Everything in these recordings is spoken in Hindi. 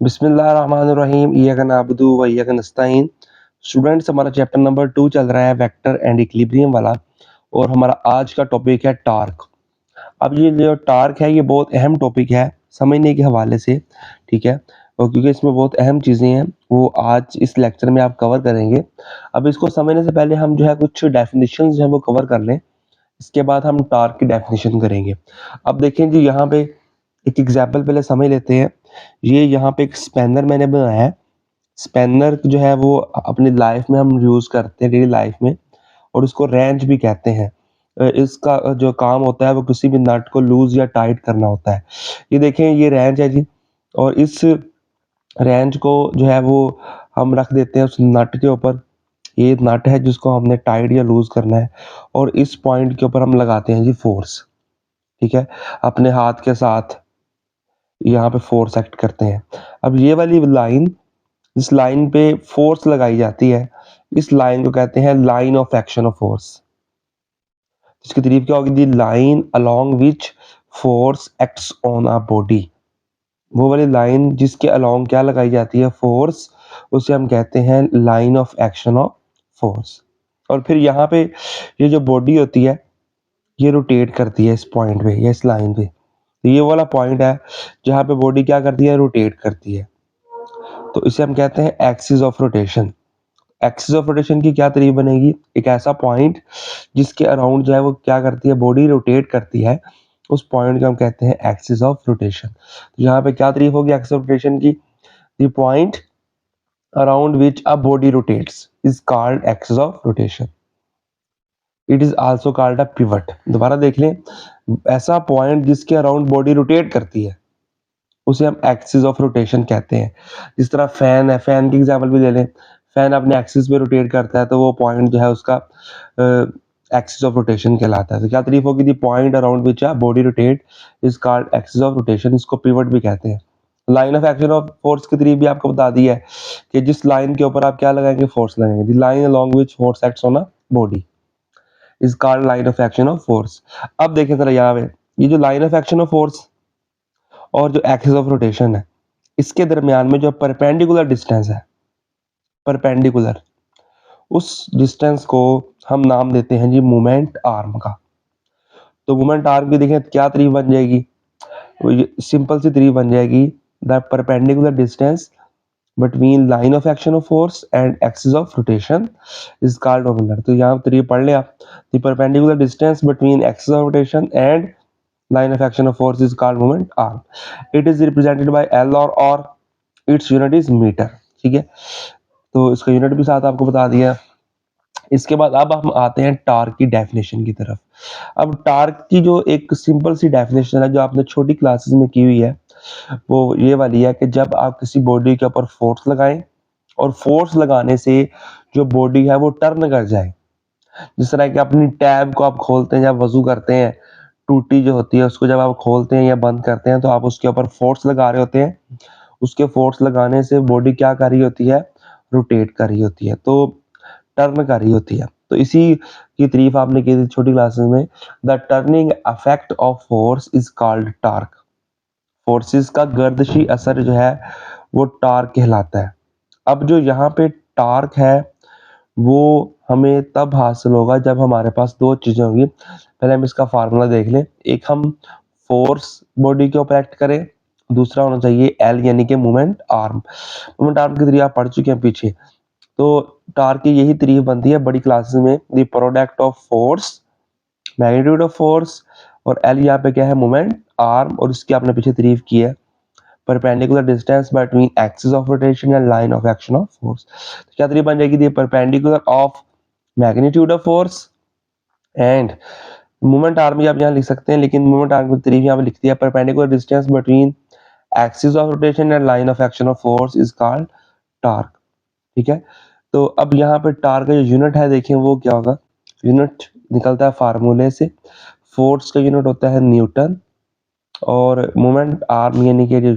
बिस्मिल्लाहिर्रहमानिर्रहीम इय्याका नअबुदु व इय्याका नस्तईन। स्टूडेंट्स, हमारा चैप्टर नंबर 2 चल रहा है वेक्टर एंड इक्विलिब्रियम वाला, और हमारा आज का टॉपिक है टार्क। अब ये जो टार्क है ये बहुत अहम टॉपिक है समझने के हवाले से, ठीक है, और क्योंकि इसमें बहुत अहम चीज़ें हैं वो आज इस लेक्चर में आप कवर करेंगे। अब इसको समझने से पहले हम जो है कुछ डेफिनेशंस जो है वो कवर कर लें, इसके बाद हम टार्क की डेफिनेशन करेंगे। अब देखें जी, यहाँ पे एक एग्जाम्पल पहले समझ लेते हैं। ये यहाँ पे एक स्पैनर मैंने बनाया है। स्पैनर जो है वो अपनी लाइफ में हम यूज़ करते हैं डेली लाइफ में, और उसको रेंच भी कहते हैं। इसका जो काम होता है वो किसी भी नट को लूज या टाइट करना होता है। ये देखें, ये रेंच है जी, और इस रेंच को जो है वो हम रख देते हैं उस नट के ऊपर। ये नट है जिसको हमने टाइट या लूज करना है, और इस पॉइंट के ऊपर हम लगाते हैं जी फोर्स, ठीक है, अपने हाथ के साथ यहाँ पे फोर्स एक्ट करते हैं। अब ये वाली लाइन, इस लाइन पे फोर्स लगाई जाती है, इस लाइन को कहते हैं line of action of force. इसकी तारीफ क्या होगी? The line along which force acts on a body. वो वाली लाइन जिसके अलोंग क्या लगाई जाती है? फोर्स, उसे हम कहते हैं line of action of force. और फिर यहाँ पे ये जो बॉडी होती है ये रोटेट करती है इस पॉइंट पे या इस लाइन पे। तो ये वाला पॉइंट है जहाँ पे बॉडी क्या करती है? रोटेट करती है। तो इसे हम कहते हैं axis of rotation. Axis of rotation की क्या तारीफ बनेगी? एक ऐसा पॉइंट जिसके अराउंड जो है वो क्या करती है? बॉडी रोटेट करती है, उस पॉइंट को हम कहते हैं एक्सिस ऑफ रोटेशन। तो यहाँ पे क्या तारीफ होगी एक्सिस ऑफ रोटेशन की? The point around which a body rotates is called axis of rotation. It is also called a pivot. दोबारा देख लें, ऐसा पॉइंट जिसके अराउंड बॉडी रोटेट करती है उसे हम एक्सिस ऑफ रोटेशन कहते हैं। जिस तरह फैन है, फैन की एग्जांपल भी ले लें। फैन अपने एक्सिस पे रोटेट करता है तो वो पॉइंट जो है उसका एक्सिस ऑफ रोटेशन कहलाता है। तो क्या तारीफ होगी? The point around which a body rotate is called axis of rotation. इसको पिवट भी कहते हैं। Line of action of force की तारीफ भी आपको बता दी है कि जिस लाइन के ऊपर आप क्या लगाएंगे? फोर्स लगाएंगे। The line along which force acts on a body is called line of action of force. अब देखें जरा यहाँ पे, ये जो line of action of force और जो एक्सिस ऑफ रोटेशन है, इसके दरमियान में जो परपेंडिकुलर डिस्टेंस है, परपेंडिकुलर, उस डिस्टेंस को हम नाम देते हैं जी मोमेंट आर्म का। तो मोमेंट आर्म की देखें क्या तारीफ बन जाएगी? सिंपल सी तारीफ बन जाएगी, the perpendicular distance between line of action of force and axis of rotation is called modular। तो यहाँ तारीफ पढ़ लें आप, the perpendicular distance between axis of rotation and line of action of force is called moment arm। it is represented by L or its unit is meter, ठीक है। तो इसका यूनिट भी साथ आपको बता दिया। इसके बाद अब हम आते हैं टार्क की डेफिनेशन की तरफ। अब टार्क की जो एक सिंपल सी डेफिनेशन है जो आपने छोटी क्लासेस में की हुई है वो ये वाली है कि जब आप किसी बॉडी के ऊपर फोर्स लगाएं और फोर्स लगाने से जो बॉडी है वो टर्न कर जाए। जिस तरह कि अपनी टैब को आप खोलते हैं जब वजू करते हैं, टूटी जो होती है उसको जब आप खोलते हैं या बंद करते हैं तो आप उसके ऊपर फोर्स लगा रहे होते हैं। उसके फोर्स लगाने से बॉडी क्या कर रही होती है? रोटेट कर रही होती है, तो टर्न कर रही होती है। तो इसी की तारीफ आपने की थी छोटी क्लासेस में। The turning effect of force is called torque. Forces का गर्दिशी असर जो है वो टार्क कहलाता है। अब जो यहाँ पे टार्क है वो हमें तब हासिल होगा जब हमारे पास दो चीजें होंगी। पहले हम इसका फार्मूला देख लें। एक, हम फोर्स बॉडी के ऊपर एक्ट करें, दूसरा होना चाहिए एल यानी कि मोमेंट आर्म। मोमेंट आर्म की तारीफ आप पढ़ चुके हैं पीछे। तो टार्क की यही तारीफ बनती है बड़ी क्लासेस में, the product of force, magnitude of force, और एल यहाँ पे क्या है? Moment arm. और इसकी आपने पीछे तारीफ की है, perpendicular distance between axis of rotation and line of action of force. तो क्या तारीफ बन जाएगी? The perpendicular of magnitude of force end moment arm भी आप यहाँ लिख सकते हैं, लेकिन मोमेंट आर्म की तारीफ यहाँ पे लिख दिया, perpendicular distance between axis of rotation and line of action of force is called torque, ठीक है। तो अब यहाँ पे टार्क का जो यूनिट है देखें वो क्या होगा? यूनिट निकलता है फार्मूले से। फोर्स का यूनिट होता है न्यूटन, और मोमेंट आर्म यानी कि जो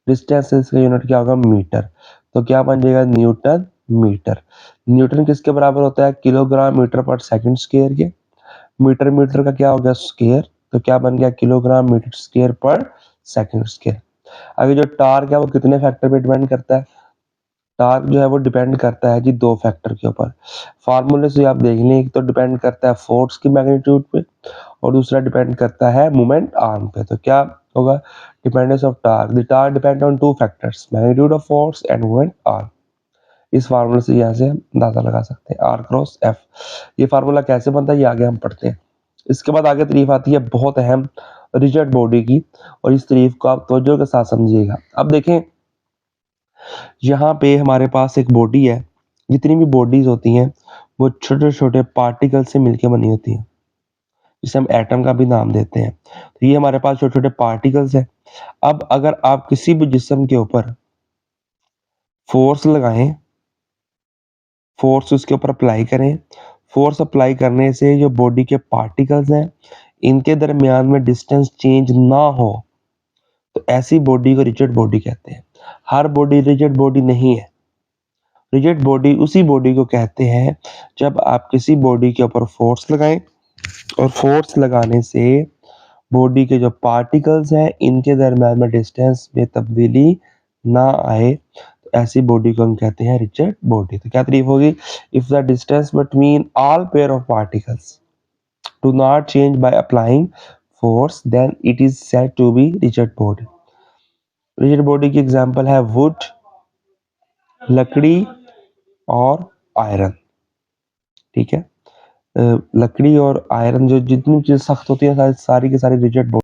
डिस्टेंस है इसका यूनिट क्या होगा? मीटर। तो क्या बन जाएगा? Newton metre. न्यूटन किसके बराबर होता है? किलोग्राम मीटर पर सेकंड स्क्वायर के। मीटर, मीटर का क्या हो गया? स्क्वायर। तो क्या बन गया? किलोग्राम मीटर स्क्वायर पर सेकंड स्क्वायर। आगे जो टार्क है वो कितने फैक्टर पे डिपेंड करता है? टार्क जो है वो डिपेंड करता है जी 2 फैक्टर के ऊपर। फार्मूले से आप देख लें, एक तो डिपेंड करता है फोर्स की मैग्नीट्यूड पे और दूसरा डिपेंड करता है मोमेंट आर्म पे। तो क्या होगा? Dependence of torque, the torque depend on 2 factors, magnitude of force end moment arm. इस फार्मूले से यहाँ से हम अंदाजा लगा सकते हैं आर क्रॉस एफ। ये फार्मूला कैसे बनता है ये आगे हम पढ़ते हैं। इसके बाद आगे तारीफ आती है बहुत अहम, रिजिड बॉडी की, और इस तारीफ को आप तवज्जो के साथ समझिएगा। अब देखें, यहाँ पे हमारे पास एक बॉडी है। जितनी भी बॉडीज होती हैं वो छोटे छोटे पार्टिकल से मिलकर बनी होती हैं, जिसे हम एटम का भी नाम देते हैं। तो ये हमारे पास छोटे छोटे पार्टिकल्स हैं। अब अगर आप किसी भी जिस्म के ऊपर फोर्स लगाएं, फोर्स उसके ऊपर अप्लाई करें, फोर्स अप्लाई करने से जो बॉडी के पार्टिकल्स हैं इनके दरमियान में डिस्टेंस चेंज ना हो, तो ऐसी बॉडी को रिजिड बॉडी कहते हैं। हर बॉडी रिजिड बॉडी नहीं है। रिजिड बॉडी उसी बॉडी को कहते हैं जब आप किसी बॉडी के ऊपर फोर्स लगाएं और फोर्स लगाने से बॉडी के जो पार्टिकल्स हैं इनके दरमियान में डिस्टेंस में तब्दीली ना आए, तो ऐसी बॉडी को हम कहते हैं रिजिड बॉडी। तो क्या तारीफ होगी? If the distance between all pair of particles do not change by applying force then it is said to be rigid body. Rigid body की एग्जांपल है वुड, लकड़ी और आयरन। ठीक है, लकड़ी और आयरन जो जितनी चीज सख्त होती है सारी की सारी रिजिड